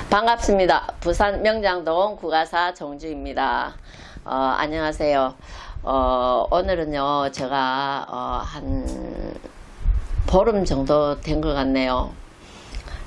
반갑습니다. 부산 명장동 구가사 정주입니다. 안녕하세요. 오늘은요, 제가 한 보름 정도 된 것 같네요.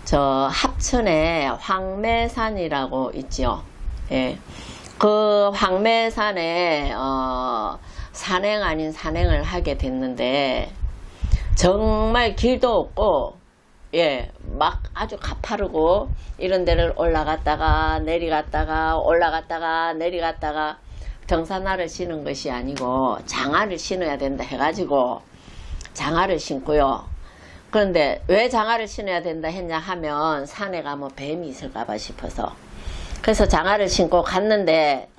저 합천에 황매산이라고 있지요. 예. 그 황매산에 산행 아닌 산행을 하게 됐는데 정말 길도 없고 예, 막 아주 가파르고 이런 데를 올라갔다가 내려갔다가 올라갔다가 내려갔다가 등산화를 신은 것이 아니고 장화를 신어야 된다 해가지고 장화를 신고요. 그런데 왜 장화를 신어야 된다 했냐 하면 산에 가면 뱀이 있을까봐 싶어서 그래서 장화를 신고 갔는데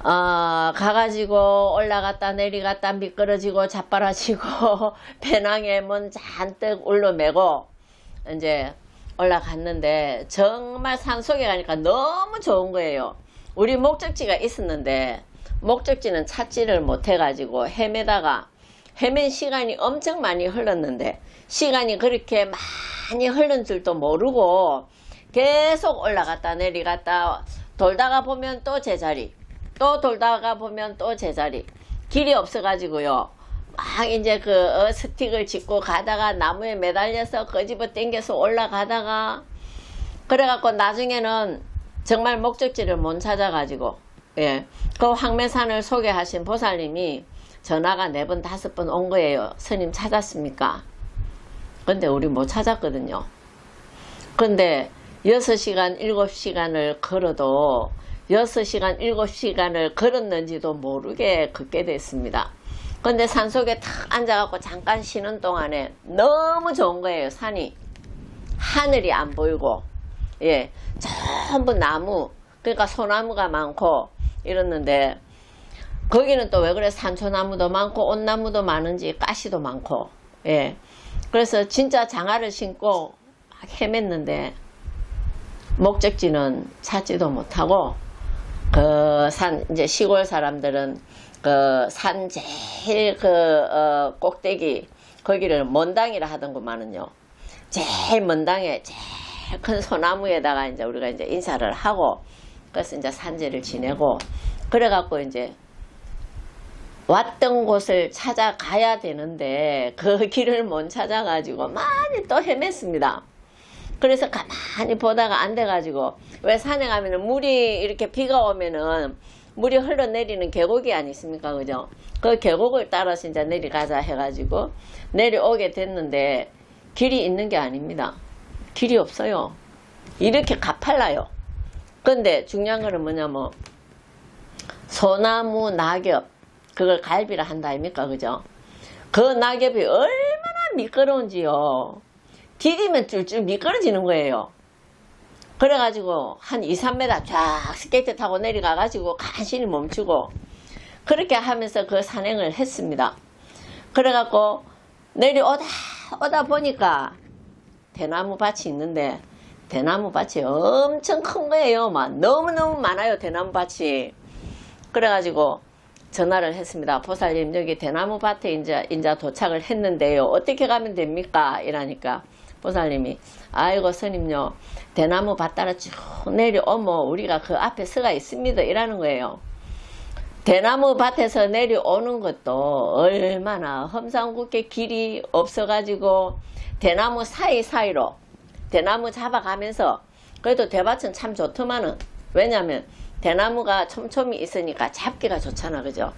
가가지고 올라갔다 내려갔다 미끄러지고 자빠라지고 배낭에 뭔 잔뜩 울러매고 이제 올라갔는데 정말 산속에 가니까 너무 좋은 거예요. 우리 목적지가 있었는데 목적지는 찾지를 못해가지고 헤맨 시간이 엄청 많이 흘렀는데 시간이 그렇게 많이 흐른 줄도 모르고 계속 올라갔다 내려갔다 돌다가 보면 또 제자리 또 돌다가 보면 또 제자리 길이 없어가지고요 막 이제 그 스틱을 짚고 가다가 나무에 매달려서 그 집어 당겨서 올라가다가 그래갖고 나중에는 정말 목적지를 못 찾아가지고 예, 그 황매산을 소개하신 보살님이 전화가 4번 5번 온 거예요. 스님 찾았습니까? 근데 우리 못 찾았거든요. 근데 6시간 7시간을 걸어도 6시간 7시간을 걸었는지도 모르게 걷게 됐습니다. 근데 산속에 탁 앉아갖고 잠깐 쉬는 동안에 너무 좋은 거예요. 산이 하늘이 안 보이고 예, 전부 나무 그러니까 소나무가 많고 이랬는데 거기는 또 왜 그래 산초나무도 많고 온나무도 많은지 가시도 많고 예, 그래서 진짜 장화를 신고 막 헤맸는데 목적지는 찾지도 못하고 그 산 이제 시골 사람들은 그 산 제일 그 꼭대기 거기를 먼당이라 하던구만은요. 제일 먼당에 제일 큰 소나무에다가 이제 우리가 이제 인사를 하고 그래서 이제 산제를 지내고 그래갖고 이제 왔던 곳을 찾아가야 되는데 그 길을 못 찾아가지고 많이 또 헤맸습니다. 그래서 가만히 보다가 안 돼가지고 왜 산에 가면은 물이 이렇게 비가 오면은 물이 흘러내리는 계곡이 아니십니까 그죠? 그 계곡을 따라서 이제 내려가자 해가지고 내려오게 됐는데 길이 있는 게 아닙니다. 길이 없어요. 이렇게 가팔라요. 근데 중요한 거는 뭐냐면 소나무 낙엽 그걸 갈비라 한다 아닙니까 그죠? 그 낙엽이 얼마나 미끄러운지요. 디디면 쫄쫄 미끄러지는 거예요. 그래가지고 한 2, 3m 쫙 스케이트 타고 내려가가지고 간신히 멈추고 그렇게 하면서 그 산행을 했습니다. 그래갖고 내려오다 보니까 대나무 밭이 있는데 대나무 밭이 엄청 큰 거예요. 막 너무너무 많아요 대나무 밭이. 그래가지고 전화를 했습니다. 보살님 여기 대나무 밭에 이제 도착을 했는데요. 어떻게 가면 됩니까? 이러니까 보살님이 아이고 스님요 대나무 밭 따라 쭉 내려오면 우리가 그 앞에 서가 있습니다 이라는 거예요. 대나무 밭에서 내려오는 것도 얼마나 험상궂게 길이 없어가지고 대나무 사이사이로 대나무 잡아가면서 그래도 대밭은 참 좋더만은 왜냐면 대나무가 촘촘히 있으니까 잡기가 좋잖아 그죠?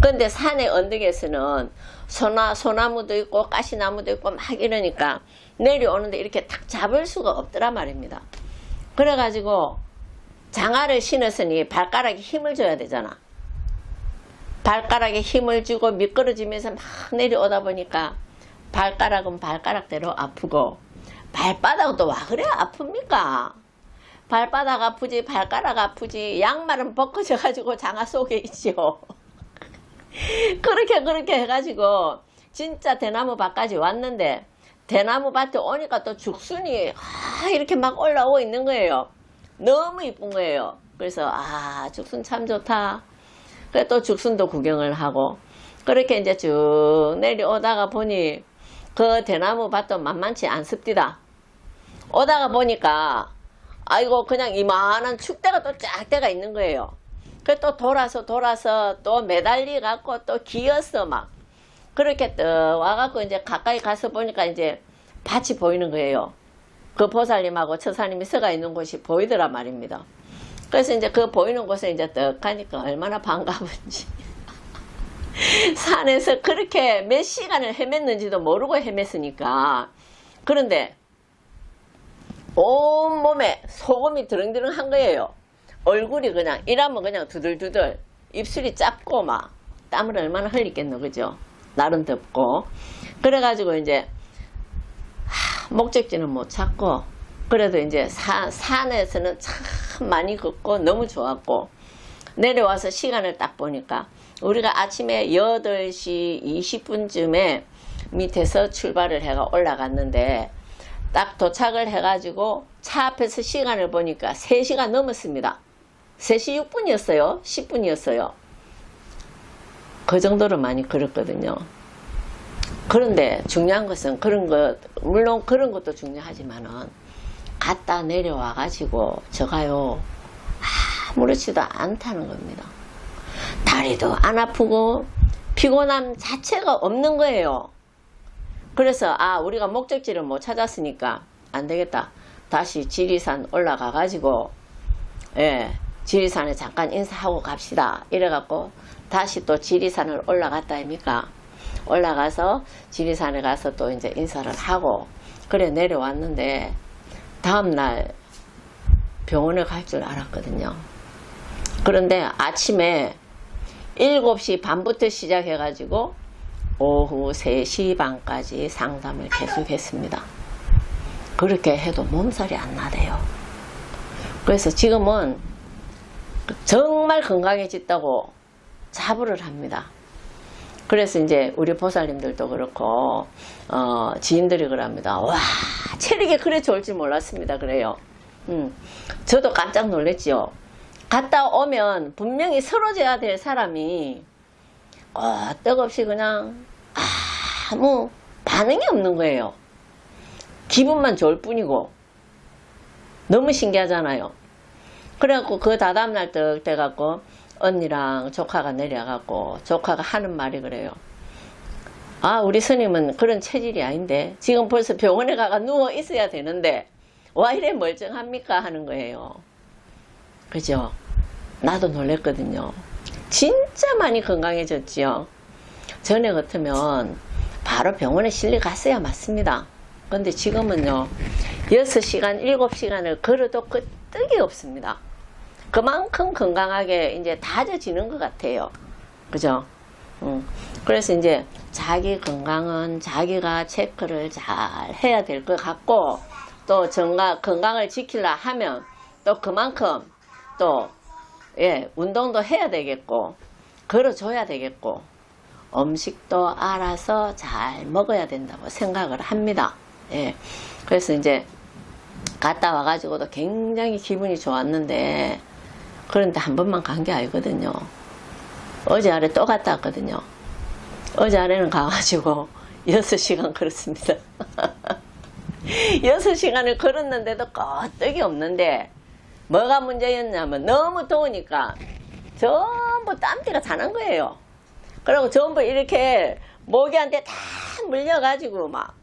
근데 산의 언덕에서는 소나무도 있고 가시나무도 있고 막 이러니까 내려오는데 이렇게 탁 잡을 수가 없더란 말입니다. 그래가지고 장화를 신었으니 발가락에 힘을 줘야 되잖아. 발가락에 힘을 주고 미끄러지면서 막 내려오다 보니까 발가락은 발가락대로 아프고 발바닥도 와 그래 아픕니까? 발바닥 아프지 발가락 아프지 양말은 벗겨져 가지고 장화 속에 있죠. 그렇게 해가지고 진짜 대나무 밭까지 왔는데 대나무 밭에 오니까 또 죽순이 이렇게 막 올라오고 있는 거예요. 너무 이쁜 거예요. 그래서 죽순 참 좋다. 그래 또 죽순도 구경을 하고 그렇게 이제 쭉 내려오다가 보니 그 대나무 밭도 만만치 않습니다. 오다가 보니까 아이고 그냥 이만한 축대가 또 쫙대가 있는 거예요. 그 또 돌아서 또 매달리 갖고 또 기어서 막 그렇게 또 와갖고 이제 가까이 가서 보니까 이제 밭이 보이는 거예요. 그 보살님하고 처사님이 서가 있는 곳이 보이더라 말입니다. 그래서 이제 그 보이는 곳에 이제 떡 가니까 얼마나 반가운지. 산에서 그렇게 몇 시간을 헤맸는지도 모르고 헤맸으니까. 그런데 온몸에 소금이 드릉드릉한 거예요. 얼굴이 그냥 일하면 그냥 두들두들 입술이 작고 막 땀을 얼마나 흘리겠노 그죠? 날은 덥고 그래가지고 이제 목적지는 못 찾고 그래도 이제 산에서는 참 많이 걷고 너무 좋았고 내려와서 시간을 딱 보니까 우리가 아침에 8시 20분쯤에 밑에서 출발을 해가 올라갔는데 딱 도착을 해가지고 차 앞에서 시간을 보니까 3시가 넘었습니다. 3시 6분이었어요. 10분이었어요. 그 정도로 많이 걸었거든요. 그런데 중요한 것은 물론 그런 것도 중요하지만은 갔다 내려와 가지고 저가요 아무렇지도 않다는 겁니다. 다리도 안 아프고 피곤함 자체가 없는 거예요. 그래서 우리가 목적지를 못 찾았으니까 안 되겠다. 다시 지리산 올라가 가지고 지리산에 잠깐 인사하고 갑시다. 이래갖고 다시 또 지리산을 올라갔다 아닙니까? 올라가서 지리산에 가서 또 이제 인사를 하고 그래 내려왔는데 다음날 병원에 갈 줄 알았거든요. 그런데 아침에 7시 반부터 시작해가지고 오후 3시 반까지 상담을 계속했습니다. 그렇게 해도 몸살이 안 나대요. 그래서 지금은 정말 건강해졌다고 자부를 합니다. 그래서 이제 우리 보살님들도 그렇고 지인들이 그럽니다. 와 체력이 그래 좋을 줄 몰랐습니다. 그래요. 저도 깜짝 놀랐지요. 갔다 오면 분명히 쓰러져야 될 사람이 끄떡없이 그냥 아무 반응이 없는 거예요. 기분만 좋을 뿐이고 너무 신기하잖아요. 그래갖고 그 다다음날 떡 돼갖고 언니랑 조카가 내려가고 조카가 하는 말이 그래요. 우리 스님은 그런 체질이 아닌데 지금 벌써 병원에 가가 누워 있어야 되는데 와 이래 멀쩡합니까 하는 거예요. 그죠? 나도 놀랬거든요. 진짜 많이 건강해졌지요. 전에 같으면 바로 병원에 실려 갔어야 맞습니다. 근데 지금은요 6시간 7시간을 걸어도 끄떡이 없습니다. 그만큼 건강하게 이제 다져지는 것 같아요. 그죠? 그래서 이제 자기 건강은 자기가 체크를 잘 해야 될 것 같고 또 건강을 지키려 하면 또 그만큼 또 운동도 해야 되겠고 걸어줘야 되겠고 음식도 알아서 잘 먹어야 된다고 생각을 합니다. 그래서 이제 갔다 와가지고도 굉장히 기분이 좋았는데 그런데 한 번만 간 게 아니거든요. 어제 아래 또 갔다 왔거든요. 어제 아래는 가가지고 6시간 걸었습니다. 6시간을 걸었는데도 끄떡이 없는데 뭐가 문제였냐면 너무 더우니까 전부 땀띠가 자난 거예요. 그리고 전부 이렇게 모기한테 다 물려가지고 막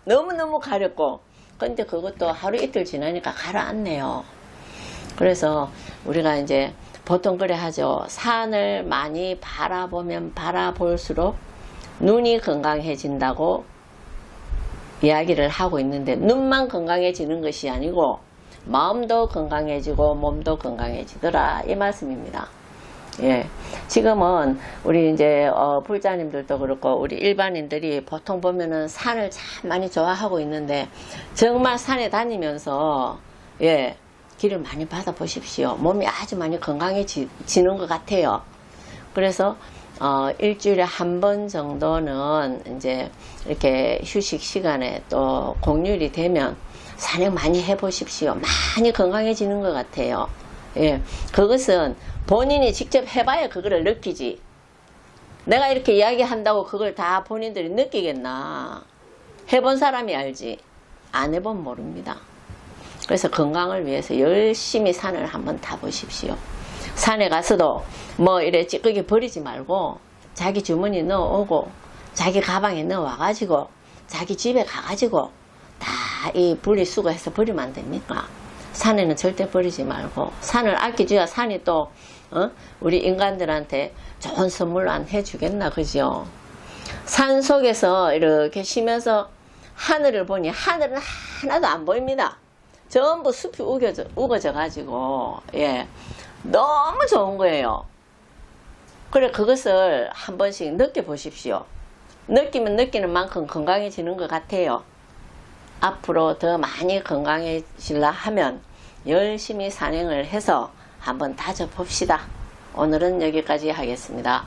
너무너무 가렵고 근데 그것도 하루 이틀 지나니까 가라앉네요. 그래서 우리가 이제 보통 그래 하죠. 산을 많이 바라보면 바라볼수록 눈이 건강해진다고 이야기를 하고 있는데 눈만 건강해지는 것이 아니고 마음도 건강해지고 몸도 건강해지더라 이 말씀입니다. 지금은 우리 이제 불자님들도 그렇고 우리 일반인들이 보통 보면은 산을 참 많이 좋아하고 있는데 정말 산에 다니면서 길을 많이 받아 보십시오. 몸이 아주 많이 건강해지는 것 같아요. 그래서 일주일에 한 번 정도는 이제 이렇게 휴식 시간에 또 공휴일이 되면 산행 많이 해 보십시오. 많이 건강해지는 것 같아요. 그것은 본인이 직접 해봐야 그거를 느끼지. 내가 이렇게 이야기한다고 그걸 다 본인들이 느끼겠나. 해본 사람이 알지. 안 해본 모릅니다. 그래서 건강을 위해서 열심히 산을 한번 타보십시오. 산에 가서도 뭐 이래 찌끄기 버리지 말고 자기 주머니 넣어오고 자기 가방에 넣어와가지고 자기 집에 가가지고 다 이 분리수거해서 버리면 안 됩니까? 산에는 절대 버리지 말고 산을 아껴줘야 산이 또 우리 인간들한테 좋은 선물로 안 해주겠나, 그죠? 산 속에서 이렇게 쉬면서 하늘을 보니 하늘은 하나도 안 보입니다. 전부 숲이 우거져 가지고 예, 너무 좋은 거예요. 그래, 그것을 한 번씩 느껴보십시오. 느끼면 느끼는 만큼 건강해지는 것 같아요. 앞으로 더 많이 건강해지려 하면 열심히 산행을 해서 한번 다져봅시다. 오늘은 여기까지 하겠습니다.